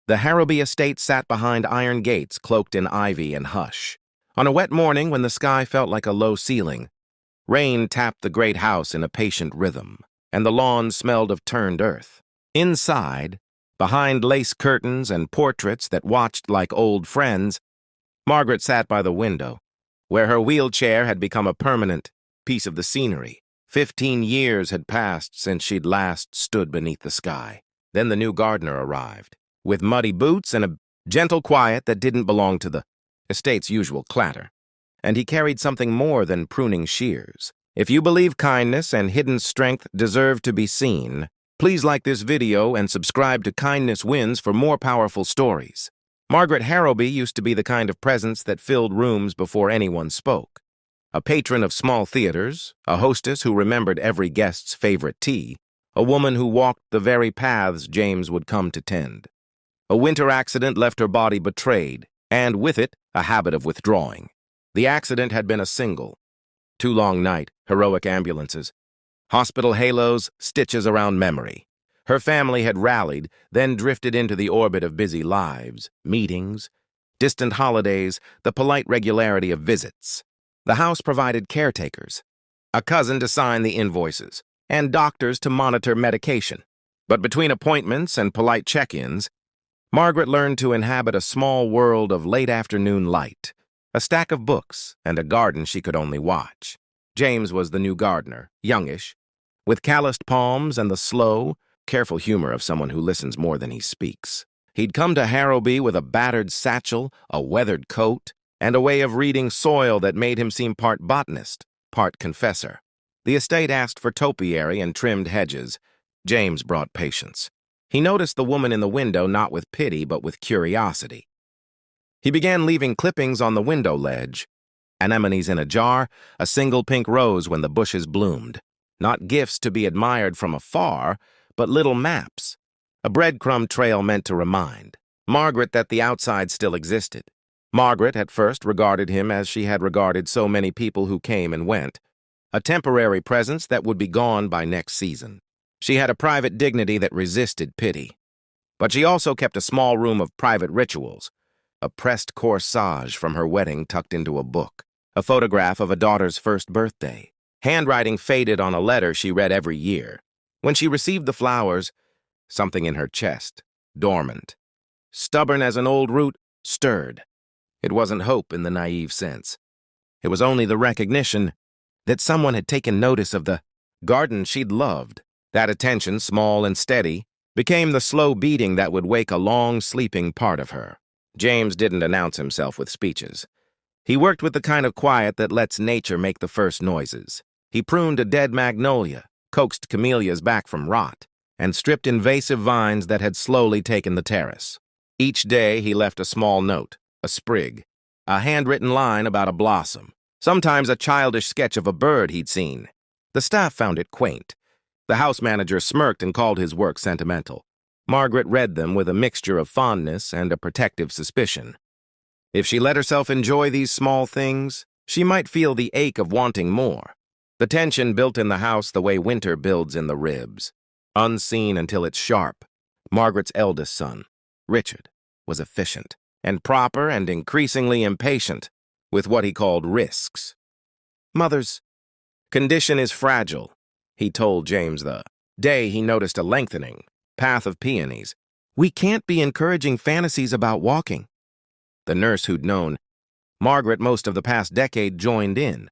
The Harrowby estate sat behind iron gates cloaked in ivy and hush. On a wet morning when the sky felt like a low ceiling, rain tapped the great house in a patient rhythm, and the lawn smelled of turned earth. Inside, behind lace curtains and portraits that watched like old friends, Margaret sat by the window, where her wheelchair had become a permanent piece of the scenery. 15 years had passed since she'd last stood beneath the sky. Then the new gardener arrived, with muddy boots and a gentle quiet that didn't belong to the estate's usual clatter. And he carried something more than pruning shears. If you believe kindness and hidden strength deserve to be seen, please like this video and subscribe to Kindness Wins for more powerful stories. Margaret Harrowby used to be the kind of presence that filled rooms before anyone spoke. A patron of small theaters, a hostess who remembered every guest's favorite tea, a woman who walked the very paths James would come to tend. A winter accident left her body betrayed, and with it, a habit of withdrawing. The accident had been a single. Too long night, heroic ambulances, hospital halos, stitches around memory. Her family had rallied, then drifted into the orbit of busy lives, meetings, distant holidays, the polite regularity of visits. The house provided caretakers, a cousin to sign the invoices, and doctors to monitor medication. But between appointments and polite check-ins, Margaret learned to inhabit a small world of late afternoon light, a stack of books, and a garden she could only watch. James was the new gardener, youngish, with calloused palms and the slow, careful humor of someone who listens more than he speaks. He'd come to Harrowby with a battered satchel, a weathered coat, and a way of reading soil that made him seem part botanist, part confessor. The estate asked for topiary and trimmed hedges. James brought patience. He noticed the woman in the window not with pity but with curiosity. He began leaving clippings on the window ledge, anemones in a jar, a single pink rose when the bushes bloomed. Not gifts to be admired from afar, but little maps, a breadcrumb trail meant to remind Margaret that the outside still existed. Margaret at first regarded him as she had regarded so many people who came and went, a temporary presence that would be gone by next season. She had a private dignity that resisted pity. But she also kept a small room of private rituals, a pressed corsage from her wedding tucked into a book, a photograph of a daughter's first birthday, handwriting faded on a letter she read every year. When she received the flowers, something in her chest, dormant, stubborn as an old root, stirred. It wasn't hope in the naive sense. It was only the recognition that someone had taken notice of the garden she'd loved. That attention, small and steady, became the slow beating that would wake a long sleeping part of her. James didn't announce himself with speeches. He worked with the kind of quiet that lets nature make the first noises. He pruned a dead magnolia, coaxed camellias back from rot, and stripped invasive vines that had slowly taken the terrace. Each day he left a small note, a sprig, a handwritten line about a blossom, sometimes a childish sketch of a bird he'd seen. The staff found it quaint. The house manager smirked and called his work sentimental. Margaret read them with a mixture of fondness and a protective suspicion. If she let herself enjoy these small things, she might feel the ache of wanting more. The tension built in the house the way winter builds in the ribs. Unseen until it's sharp, Margaret's eldest son, Richard, was efficient and proper and increasingly impatient with what he called risks. "Mother's condition is fragile," he told James the day he noticed a lengthening path of peonies. "We can't be encouraging fantasies about walking." The nurse who'd known Margaret most of the past decade joined in.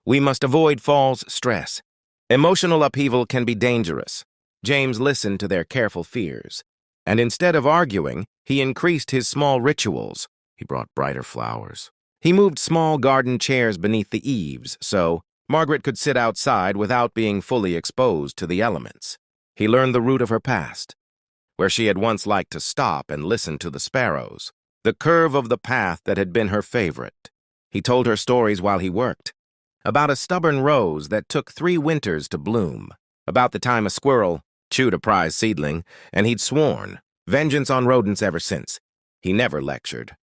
"We must avoid falls stress. Emotional upheaval can be dangerous." James listened to their careful fears, and instead of arguing, he increased his small rituals. He brought brighter flowers. He moved small garden chairs beneath the eaves so Margaret could sit outside without being fully exposed to the elements. He learned the route of her past, where she had once liked to stop and listen to the sparrows, the curve of the path that had been her favorite. He told her stories while he worked, about a stubborn rose that took 3 winters to bloom, about the time a squirrel chewed a prize seedling, and he'd sworn vengeance on rodents ever since. He never lectured.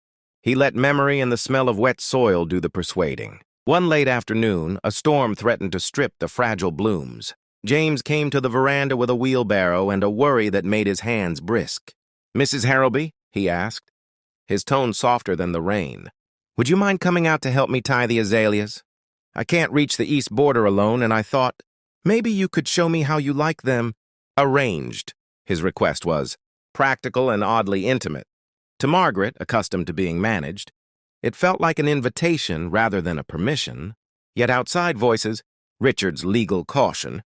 He let memory and the smell of wet soil do the persuading. One late afternoon, a storm threatened to strip the fragile blooms. James came to the veranda with a wheelbarrow and a worry that made his hands brisk. "Mrs. Harrowby?" he asked, his tone softer than the rain. "Would you mind coming out to help me tie the azaleas? I can't reach the east border alone, and I thought, maybe you could show me how you like them arranged." His request was practical and oddly intimate. To Margaret, accustomed to being managed, it felt like an invitation rather than a permission, yet outside voices, Richard's legal caution,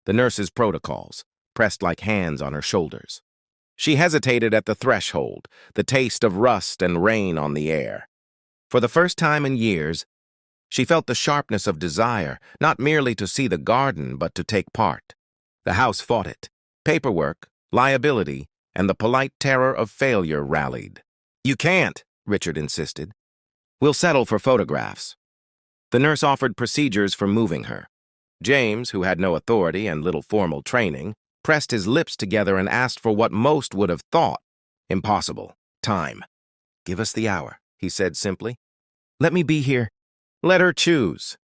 the nurse's protocols, pressed like hands on her shoulders. She hesitated at the threshold, the taste of rust and rain on the air. For the first time in years, she felt the sharpness of desire, not merely to see the garden, but to take part. The house fought it. Paperwork, liability, and the polite terror of failure rallied. "You can't," Richard insisted. "We'll settle for photographs." The nurse offered procedures for moving her. James, who had no authority and little formal training, pressed his lips together and asked for what most would have thought impossible: time. "Give us the hour," he said simply. "Let me be here." Let her choose.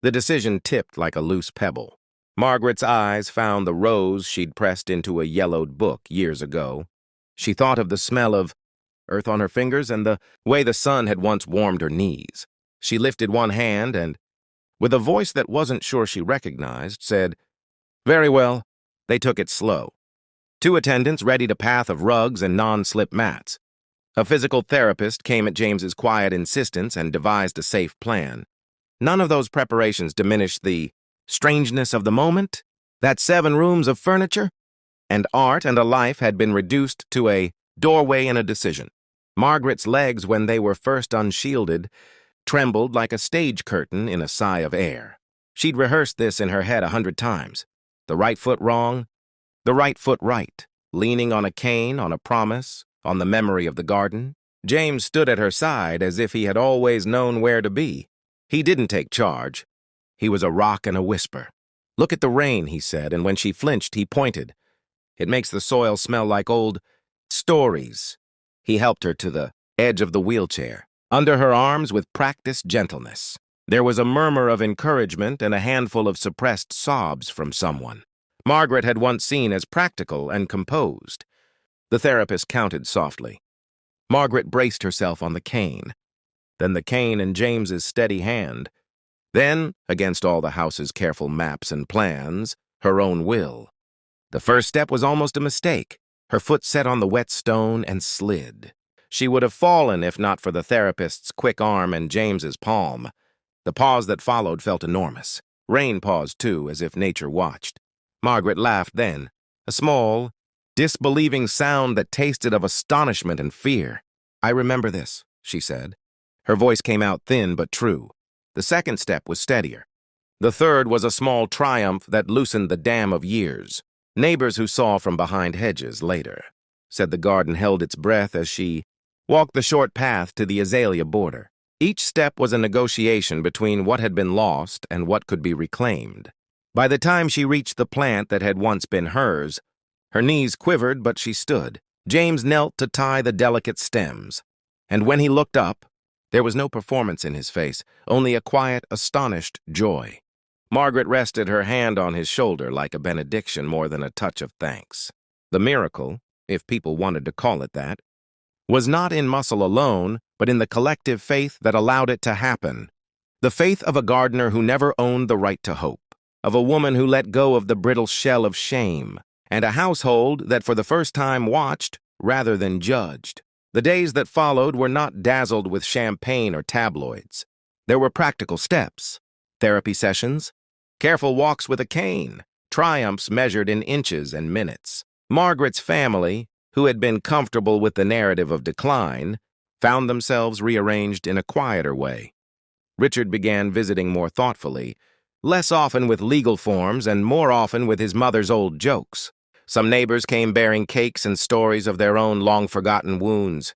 The decision tipped like a loose pebble. Margaret's eyes found the rose she'd pressed into a yellowed book years ago. She thought of the smell of earth on her fingers and the way the sun had once warmed her knees. She lifted one hand and, with a voice that wasn't sure she recognized, said, "Very well." They took it slow. 2 attendants readied a path of rugs and non-slip mats. A physical therapist came at James's quiet insistence and devised a safe plan. None of those preparations diminished the strangeness of the moment. That 7 rooms of furniture and art and a life had been reduced to a doorway and a decision. Margaret's legs, when they were first unshielded, trembled like a stage curtain in a sigh of air. She'd rehearsed this in her head 100 times. The right foot wrong, the right foot right, leaning on a cane, on a promise, on the memory of the garden. James stood at her side as if he had always known where to be. He didn't take charge. He was a rock and a whisper. "Look at the rain," he said, and when she flinched, he pointed. "It makes the soil smell like old stories." He helped her to the edge of the wheelchair, under her arms with practiced gentleness. There was a murmur of encouragement and a handful of suppressed sobs from someone Margaret had once seen as practical and composed. The therapist counted softly. Margaret braced herself on the cane, then the cane in James's steady hand, then, against all the house's careful maps and plans, her own will. The first step was almost a mistake. Her foot set on the wet stone and slid. She would have fallen if not for the therapist's quick arm and James's palm. The pause that followed felt enormous. Rain paused, too, as if nature watched. Margaret laughed then, a small, disbelieving sound that tasted of astonishment and fear. "I remember this," she said. Her voice came out thin but true. The second step was steadier. The third was a small triumph that loosened the dam of years. Neighbors who saw from behind hedges later said the garden held its breath as she walked the short path to the azalea border. Each step was a negotiation between what had been lost and what could be reclaimed. By the time she reached the plant that had once been hers, her knees quivered, but she stood. James knelt to tie the delicate stems, and when he looked up, there was no performance in his face, only a quiet, astonished joy. Margaret rested her hand on his shoulder like a benediction more than a touch of thanks. The miracle, if people wanted to call it that, was not in muscle alone, but in the collective faith that allowed it to happen. The faith of a gardener who never owned the right to hope, of a woman who let go of the brittle shell of shame, and a household that for the first time watched rather than judged. The days that followed were not dazzled with champagne or tabloids. There were practical steps, therapy sessions, careful walks with a cane, triumphs measured in inches and minutes. Margaret's family, who had been comfortable with the narrative of decline, found themselves rearranged in a quieter way. Richard began visiting more thoughtfully, less often with legal forms and more often with his mother's old jokes. Some neighbors came bearing cakes and stories of their own long-forgotten wounds.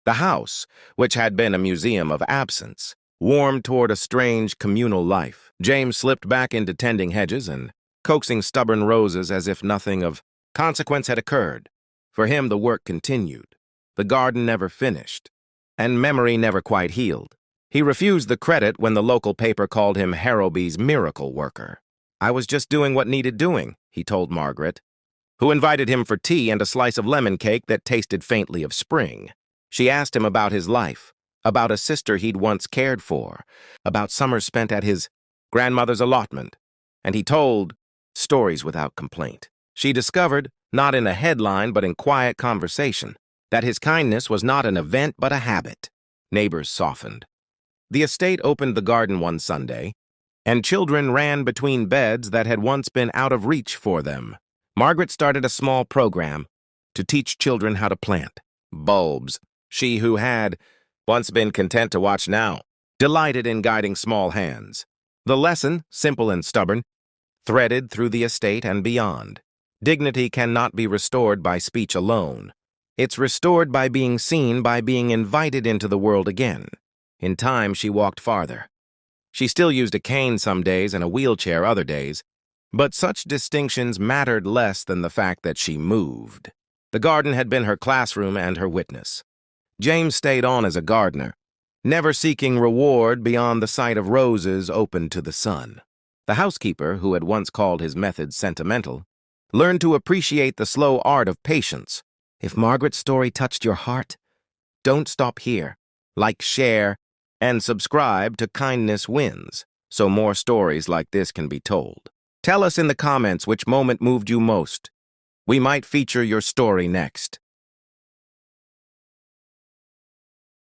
The house, which had been a museum of absence, warmed toward a strange communal life. James slipped back into tending hedges and coaxing stubborn roses as if nothing of consequence had occurred. For him, the work continued. The garden never finished, and memory never quite healed. He refused the credit when the local paper called him Harrowby's miracle worker. "I was just doing what needed doing," he told Margaret. who invited him for tea and a slice of lemon cake that tasted faintly of spring. She asked him about his life, about a sister he'd once cared for, about summers spent at his grandmother's allotment, and he told stories without complaint. She discovered, not in a headline but in quiet conversation, that his kindness was not an event but a habit. Neighbors softened. The estate opened the garden one Sunday, and children ran between beds that had once been out of reach for them. Margaret started a small program to teach children how to plant bulbs. She who had once been content to watch now delighted in guiding small hands. The lesson, simple and stubborn, threaded through the estate and beyond. Dignity cannot be restored by speech alone. It's restored by being seen, by being invited into the world again. In time, she walked farther. She still used a cane some days and a wheelchair other days, but such distinctions mattered less than the fact that she moved. The garden had been her classroom and her witness. James stayed on as a gardener, never seeking reward beyond the sight of roses open to the sun. The housekeeper, who had once called his methods sentimental, learned to appreciate the slow art of patience. If Margaret's story touched your heart, don't stop here. Like, share, and subscribe to Kindness Wins, so more stories like this can be told. Tell us in the comments which moment moved you most. We might feature your story next.